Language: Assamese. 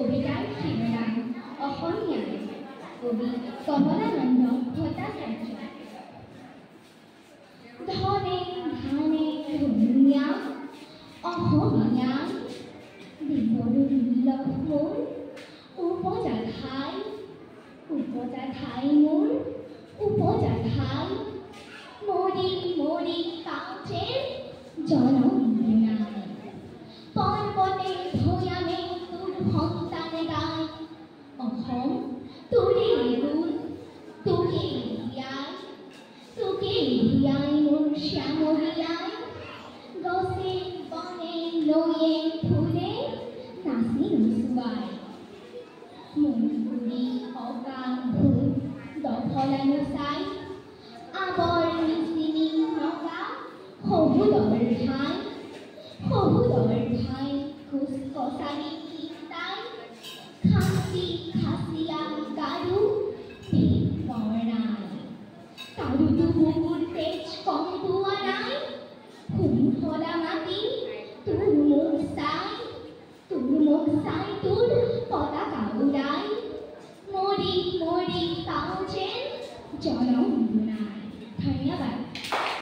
কবিতাৰ শিৰোনাম অসমীয়াত কবি কমলানন্দ ভট্টাচাৰ্য। ধনে ধানে ধুনীয়া অসমীয়া দিবৰো দুৰ্লভ মোৰ উপজা ঠাই মোৰ উপজা ঠাই মৰি মৰি কাউচে জনমভূমি নাই পৰ্বতে ভৈয়ামে তোৰ সন্তানে গায় অসম তোৰে গুণ তোকে ধিয়াই মোৰ শ্যামলীয়াই গছে বনে নৈয়ে ফুলে নাচি নচুৱাই মণিপুৰী অকাল ভূত দফলানো চাই আবৰ মিচিনি নগা শহুদৰ ঠাই খোজ কছাৰী তিতাই খাচী খাচীয়া গাৰু নাই তাৰোতো বুকুৰ তেজ কম পোৱা নাই সুমহলা মাটি তোৰ মুখ চাই তোৰ পতাকা উৰাই মৰি মৰি পাওঁ যেন জনম নাই। ধন্যবাদ।